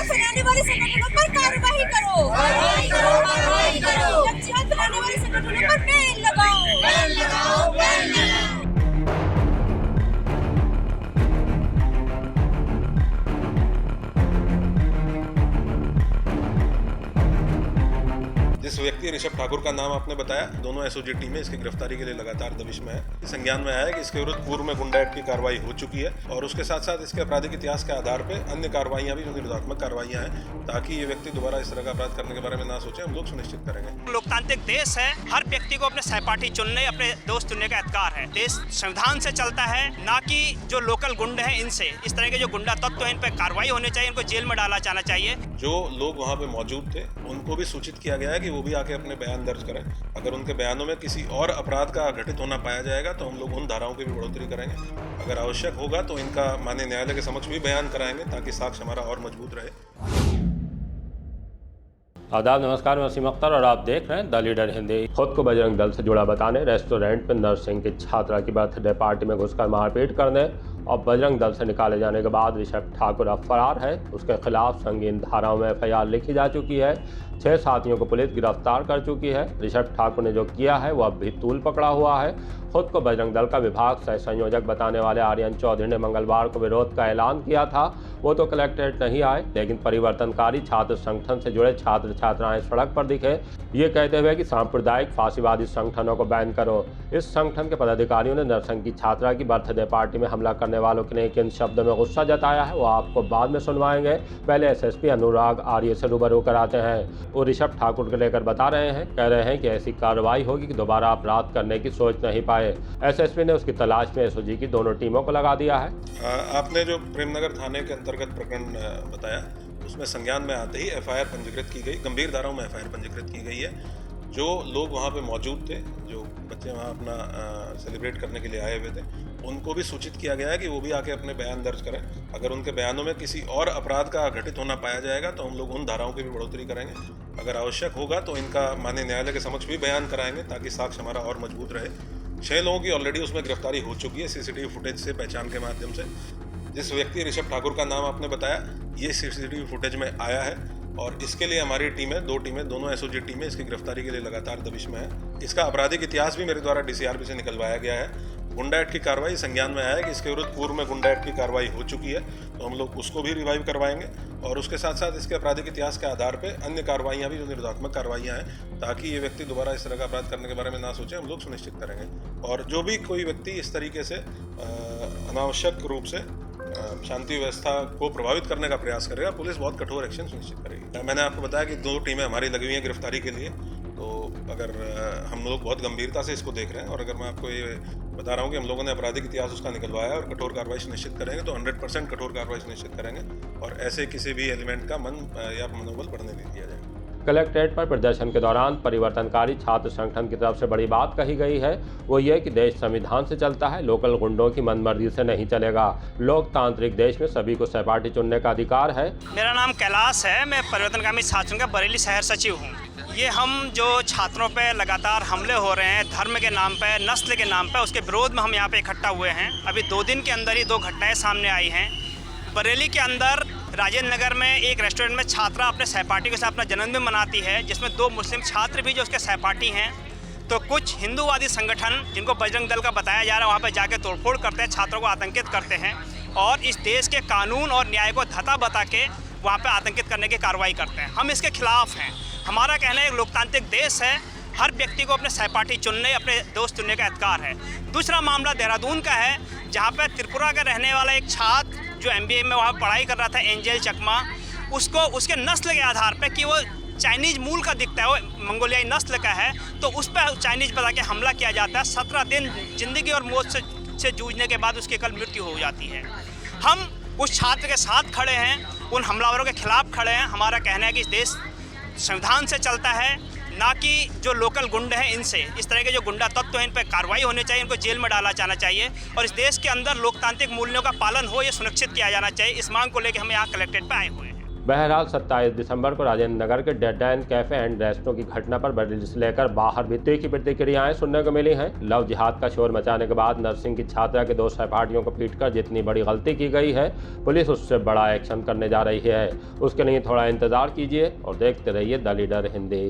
फैलाने वाले संगठनों पर कार्रवाई करो, कार्रवाई करो, कार्रवाई करो। लक्षण फैलाने वाले संगठनों पर बैन लगाओ, बैन लगाओ, बैन लगाओ। जिस व्यक्ति ऋषभ ठाकुर का नाम आपने बताया, दोनों एसओजी टीमें इसकी गिरफ्तारी के लिए लगातार दबिश में है। संज्ञान में आया है कि इसके विरुद्ध पूर्व में गुंडा एक्ट की कार्रवाई हो चुकी है और उसके साथ साथ इसके आपराधिक इतिहास के आधार पर अन्य कार्रवाइयां भी, जो निरोधात्मक कार्रवाइयां हैं, ताकि ये व्यक्ति दोबारा इस तरह का अपराध करने के बारे में ना सोचे, हम लोग सुनिश्चित करेंगे। लोकतांत्रिक देश है, हर व्यक्ति को अपने सहपाठी चुनने, अपने दोस्त चुनने का अधिकार है। देश संविधान से चलता है, ना कि जो लोकल गुंडे हैं इनसे। इस तरह के जो गुंडा तत्व हैं, इन पर कार्रवाई होनी चाहिए, इनको जेल में डाला जाना चाहिए। जो लोग वहाँ पे मौजूद थे उनको भी सूचित किया गया है कि वो भी आके अपने बयान दर्ज करें। अगर उनके बयानों में किसी और अपराध का घटित होना पाया जाएगा तो हम लोग उन धाराओं की भी बढ़ोतरी करेंगे। अगर आवश्यक होगा तो इनका माननीय न्यायालय के समक्ष भी बयान कराएंगे ताकि साक्ष्य हमारा और मजबूत रहे। आदाब, नमस्कार, मैं वसीम अख्तर और आप देख रहे हैं द लीडर हिंदी। खुद को बजरंग दल से जुड़ा बताने रेस्टोरेंट में नर्सिंग की छात्रा की बर्थडे पार्टी में घुसकर मारपीट करने और बजरंग दल से निकाले जाने के बाद ऋषभ ठाकुर अब फरार है। उसके खिलाफ संगीन धाराओं में एफआईआर लिखी जा चुकी है। 6 साथियों को पुलिस गिरफ्तार कर चुकी है। ऋषभ ठाकुर ने जो किया है वह अभी तूल पकड़ा हुआ है। खुद को बजरंग दल का विभाग सह संयोजक बताने वाले आर्यन चौधरी ने मंगलवार को विरोध का ऐलान किया था। वो तो कलेक्ट्रेट नहीं आए, लेकिन परिवर्तनकारी छात्र संगठन से जुड़े छात्र छात्राएं सड़क पर दिखे, ये कहते हुए कि सांप्रदायिक फांसीवादी संगठनों को बैन करो। इस संगठन के पदाधिकारियों ने नर्सिंग की छात्रा की बर्थडे पार्टी में हमला करने वालों के ने किन शब्दों में गुस्सा जताया है वो आपको बाद में सुनवाएंगे। पहले एसएसपी अनुराग आर्य से रूबरू कराते हैं। वो ऋषभ ठाकुर को लेकर बता रहे हैं, कह रहे हैं कि ऐसी कार्रवाई होगी कि दोबारा अपराध करने की सोच नहीं पाए। एसएसपी ने उसकी तलाश में एसओजी की दोनों टीमों को लगा दिया है। आपने जो प्रेमनगर थाने के अंतर्गत प्रकरण बताया, उसमें संज्ञान में आते ही एफआईआर पंजीकृत की गई, गंभीर धाराओं में एफआईआर पंजीकृत की गई है। जो लोग वहाँ पे मौजूद थे, जो बच्चे वहाँ अपना सेलिब्रेट करने के लिए आए हुए थे, उनको भी सूचित किया गया है कि वो भी आके अपने बयान दर्ज करें। अगर उनके बयानों में किसी और अपराध का घटित होना पाया जाएगा तो हम लोग उन धाराओं की भी बढ़ोतरी करेंगे। अगर आवश्यक होगा तो इनका माननीय न्यायालय के समक्ष भी बयान कराएंगे ताकि साक्ष्य हमारा और मजबूत रहे। 6 लोगों की ऑलरेडी उसमें गिरफ्तारी हो चुकी है सीसीटीवी फुटेज से, पहचान के माध्यम से। जिस व्यक्ति ऋषभ ठाकुर का नाम आपने बताया, ये सीसीटीवी फुटेज में आया है और इसके लिए हमारी टीमें, 2 टीमें, दोनों एसओजी टीमें इसकी गिरफ्तारी के लिए लगातार दबिश में है। इसका आपराधिक इतिहास भी मेरे द्वारा डीसीआरपी से निकलवाया गया है। गुंडा एक्ट की कार्रवाई संज्ञान में आया है कि इसके विरुद्ध पूर्व में गुंडा एक्ट की कार्रवाई हो चुकी है, तो हम लोग उसको भी रिवाइव करवाएंगे और उसके साथ साथ इसके आपराधिक इतिहास के आधार पर अन्य कार्रवाइयाँ भी, जो निरोधात्मक कार्रवाइयाँ हैं, ताकि ये व्यक्ति दोबारा इस तरह का अपराध करने के बारे में ना सोचे, हम लोग सुनिश्चित करेंगे। और जो भी कोई व्यक्ति इस तरीके से अनावश्यक रूप से शांति व्यवस्था को प्रभावित करने का प्रयास करेगा, पुलिस बहुत कठोर एक्शन सुनिश्चित करेगी। मैंने आपको बताया कि 2 टीमें हमारी लगी हुई हैं गिरफ्तारी के लिए, तो अगर हम लोग बहुत गंभीरता से इसको देख रहे हैं और अगर मैं आपको ये बता रहा हूँ कि हम लोगों ने आपराधिक इतिहास उसका निकलवाया है और कठोर कार्रवाई सुनिश्चित करेंगे, तो 100% कठोर कार्रवाई सुनिश्चित करेंगे और ऐसे किसी भी एलिमेंट का मन या मनोबल बढ़ने नहीं दिया जाएगा। कलेक्ट्रेट पर प्रदर्शन के दौरान परिवर्तनकारी छात्र संगठन की तरफ से बड़ी बात कही गई है, वो ये कि देश संविधान से चलता है, लोकल गुंडों की मनमर्जी से नहीं चलेगा। लोकतांत्रिक देश में सभी को सहपाठी चुनने का अधिकार है। मेरा नाम कैलाश है, मैं परिवर्तनकारी छात्र का बरेली शहर सचिव हूँ। ये हम जो छात्रों पे लगातार हमले हो रहे हैं धर्म के नाम पे, नस्ल के नाम पे, उसके विरोध में हम यहाँ पे इकट्ठा हुए हैं। अभी 2 दिन के अंदर ही 2 घटनाएं सामने आई हैं। बरेली के अंदर राजेंद्र नगर में एक रेस्टोरेंट में छात्रा अपने सहपाठी के साथ अपना जन्मदिन मनाती है, जिसमें 2 मुस्लिम छात्र भी जो उसके सहपाठी हैं। तो कुछ हिंदूवादी संगठन, जिनको बजरंग दल का बताया जा रहा है, वहाँ पर जाके तोड़फोड़ करते हैं, छात्रों को आतंकित करते हैं और इस देश के कानून और न्याय को धता बता के वहाँ पर आतंकित करने की कार्रवाई करते हैं। हम इसके खिलाफ हैं। हमारा कहना है एक लोकतांत्रिक देश है, हर व्यक्ति को अपने सहपाठी चुनने, अपने दोस्त चुनने का अधिकार है। दूसरा मामला देहरादून का है, जहाँ पर त्रिपुरा का रहने वाला एक छात्र जो MBA में वहाँ पढ़ाई कर रहा था, एंजल चकमा, उसको उसके नस्ल के आधार पर कि वो चाइनीज़ मूल का दिखता है, वो मंगोलियाई नस्ल का है, तो उस पर चाइनीज़ बता के हमला किया जाता है। 17 दिन जिंदगी और मौत से जूझने के बाद उसकी कल मृत्यु हो जाती है। हम उस छात्र के साथ खड़े हैं, उन हमलावरों के खिलाफ खड़े हैं। हमारा कहना है कि इस देश संविधान से चलता है, ना कि जो लोकल गुंडे हैं इनसे। इस तरह के जो गुंडा तत्व हैं, इन पर कार्रवाई होनी चाहिए, इनको जेल में डाला जाना चाहिए और इस देश के अंदर लोकतांत्रिक मूल्यों का पालन हो, ये सुनिश्चित किया जाना चाहिए। इस मांग को लेकर हम यहाँ कलेक्ट्रेट पर आए हुए हैं। बहरहाल 27 दिसंबर को राजेंद्र नगर के dead and cafe and restaurant की घटना पर बरेली से लेकर बाहर भी तीखी प्रतिक्रियाएं सुनने को मिली हैं। लव जिहाद का शोर मचाने के बाद नर्सिंग की छात्रा के 2 सहपाठियों को पीटकर जितनी बड़ी गलती की गई है, पुलिस उससे बड़ा एक्शन करने जा रही है। उसके लिए थोड़ा इंतजार कीजिए और देखते रहिए द लीडर हिंदी।